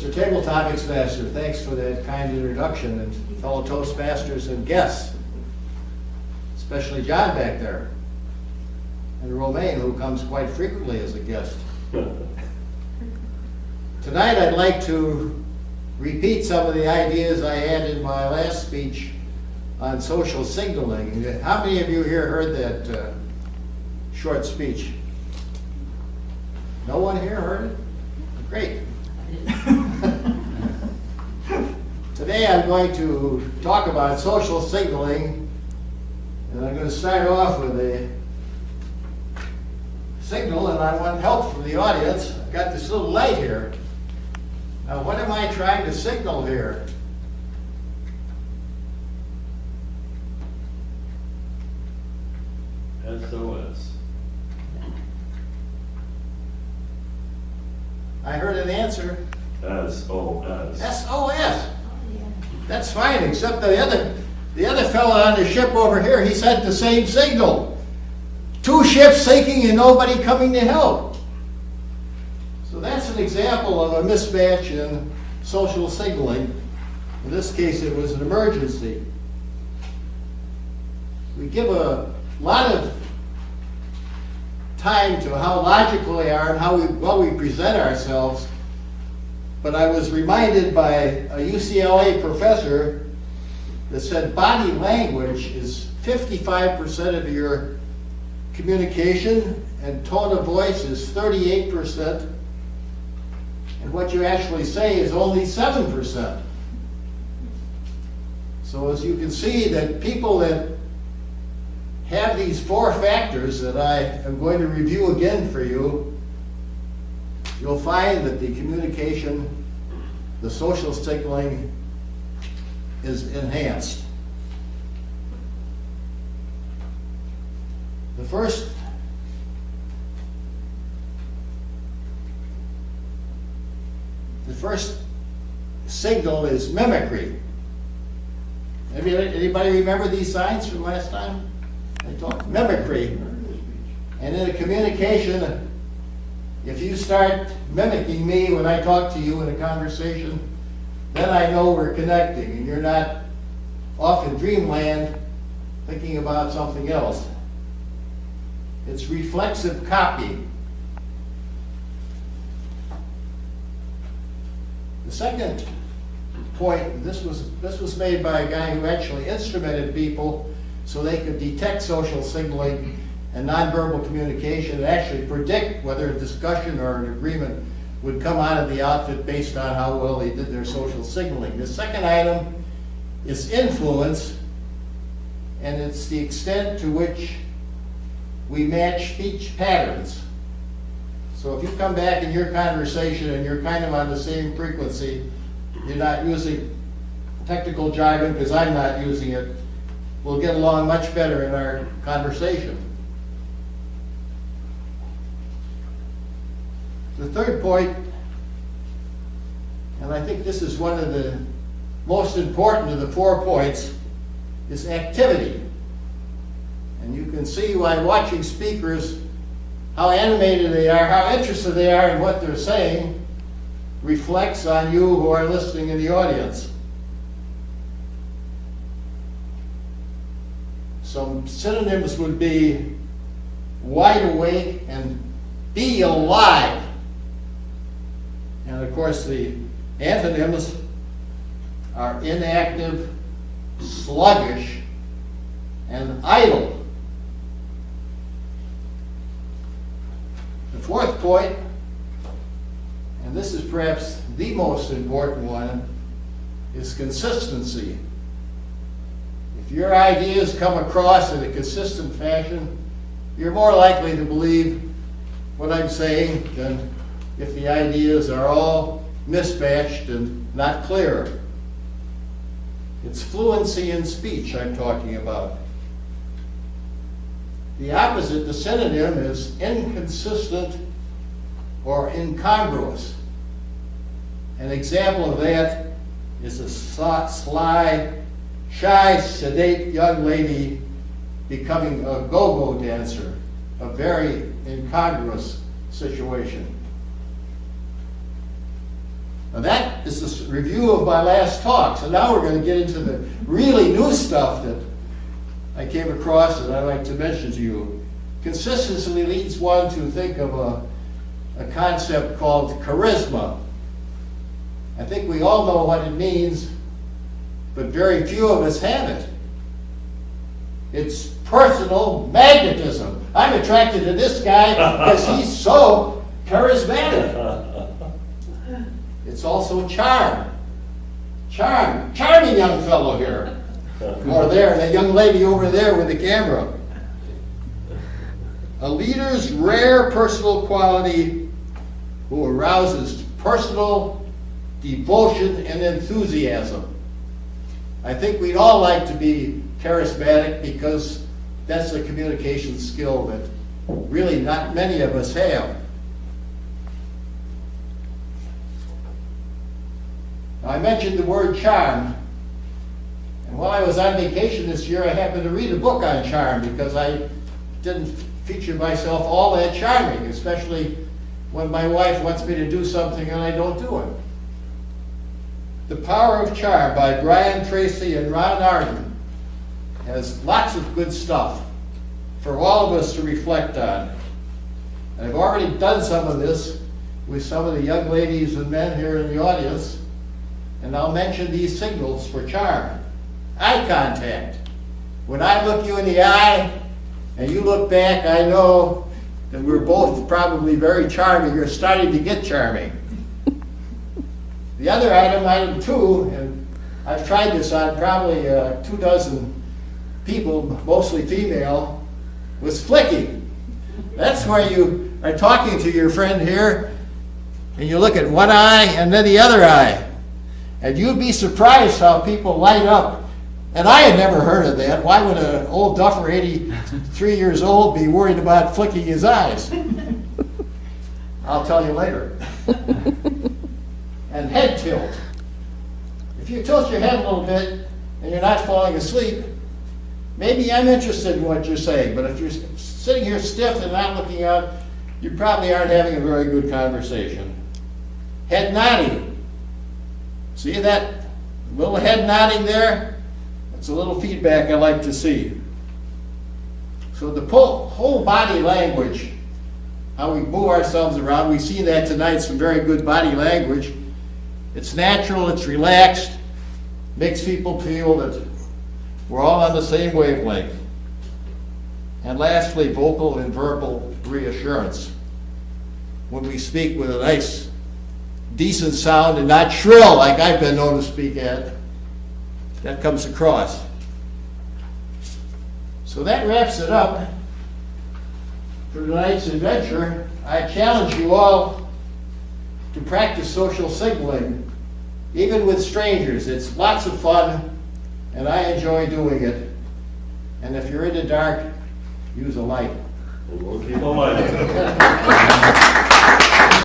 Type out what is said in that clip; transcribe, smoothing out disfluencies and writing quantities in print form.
Mr. Table Topics Master, thanks for that kind introduction, and fellow Toastmasters and guests, especially John back there, and Romaine, who comes quite frequently as a guest. Tonight I'd like to repeat some of the ideas I had in my last speech on social signaling. How many of you here heard that short speech? No one here heard it? Great. Today I'm going to talk about social signaling, and I'm going to start off with a signal, and I want help from the audience. I've got this little light here. Now, what am I trying to signal here? SOS. I heard an answer. SOS. SOS. That's fine, except the other fellow on the ship over here, he sent the same signal. 2 ships sinking and nobody coming to help. So that's an example of a mismatch in social signaling. In this case, it was an emergency. We give a lot of time to how logical they are and how we present ourselves. But I was reminded by a UCLA professor that said body language is 55% of your communication, and tone of voice is 38%, and what you actually say is only 7%. So as you can see, that people that have these 4 factors that I am going to review again for you, you'll find that the communication, the social signaling, is enhanced. The first signal is mimicry. Anybody remember these signs from last time? I talked mimicry. And in a communication, if you start mimicking me when I talk to you in a conversation, then I know we're connecting and you're not off in dreamland thinking about something else. It's reflexive copy. The second point, this was made by a guy who actually instrumented people so they could detect social signaling and nonverbal communication and actually predict whether a discussion or an agreement would come out of the outfit based on how well they did their social signaling. The second item is influence, and it's the extent to which we match speech patterns. So if you come back in your conversation and you're kind of on the same frequency, you're not using technical jargon because I'm not using it, we'll get along much better in our conversation. The third point, and I think this is one of the most important of the 4 points, is activity. And you can see by watching speakers how animated they are, how interested they are in what they're saying, reflects on you who are listening in the audience. Some synonyms would be wide awake and be alive. And of course the antonyms are inactive, sluggish, and idle. The fourth point, and this is perhaps the most important one, is consistency. If your ideas come across in a consistent fashion, you're more likely to believe what I'm saying than if the ideas are all mismatched and not clear. It's fluency in speech I'm talking about. The opposite, the synonym, is inconsistent or incongruous. An example of that is a sly, shy, sedate young lady becoming a go-go dancer, a very incongruous situation. Now that is this review of my last talk. So now we're going to get into the really new stuff that I came across that I'd like to mention to you. Consistency leads one to think of a concept called charisma. I think we all know what it means, but very few of us have it. It's personal magnetism. I'm attracted to this guy because he's so charismatic. It's also charm. Charming young fellow here. Or there, that young lady over there with the camera. A leader's rare personal quality who arouses personal devotion and enthusiasm. I think we'd all like to be charismatic because that's a communication skill that really not many of us have. Now, I mentioned the word charm, and while I was on vacation this year, I happened to read a book on charm because I didn't feature myself all that charming, especially when my wife wants me to do something and I don't do it. The Power of Charm by Brian Tracy and Ron Arden has lots of good stuff for all of us to reflect on. And I've already done some of this with some of the young ladies and men here in the audience, and I'll mention these signals for charm. Eye contact. When I look you in the eye and you look back, I know that we're both probably very charming. You're starting to get charming. The other item, item 2, and I've tried this on probably 24 people, mostly female, was flicking. That's where you are talking to your friend here, and you look at one eye and then the other eye. And you'd be surprised how people light up. And I had never heard of that. Why would an old duffer, 83 years old, be worried about flicking his eyes? I'll tell you later. And head tilt. If you tilt your head a little bit and you're not falling asleep, maybe I'm interested in what you're saying, but if you're sitting here stiff and not looking out, you probably aren't having a very good conversation. Head nodding. See that little head nodding there? That's a little feedback I like to see. So the whole body language, how we move ourselves around, we see that tonight, some very good body language. It's natural, it's relaxed, makes people feel that we're all on the same wavelength. And lastly, vocal and verbal reassurance. When we speak with a nice, decent sound and not shrill like I've been known to speak at, that comes across. So that wraps it up for tonight's adventure. I challenge you all to practice social signaling, even with strangers. It's lots of fun, and I enjoy doing it. And if you're in the dark, use a light. We'll keep on lighting.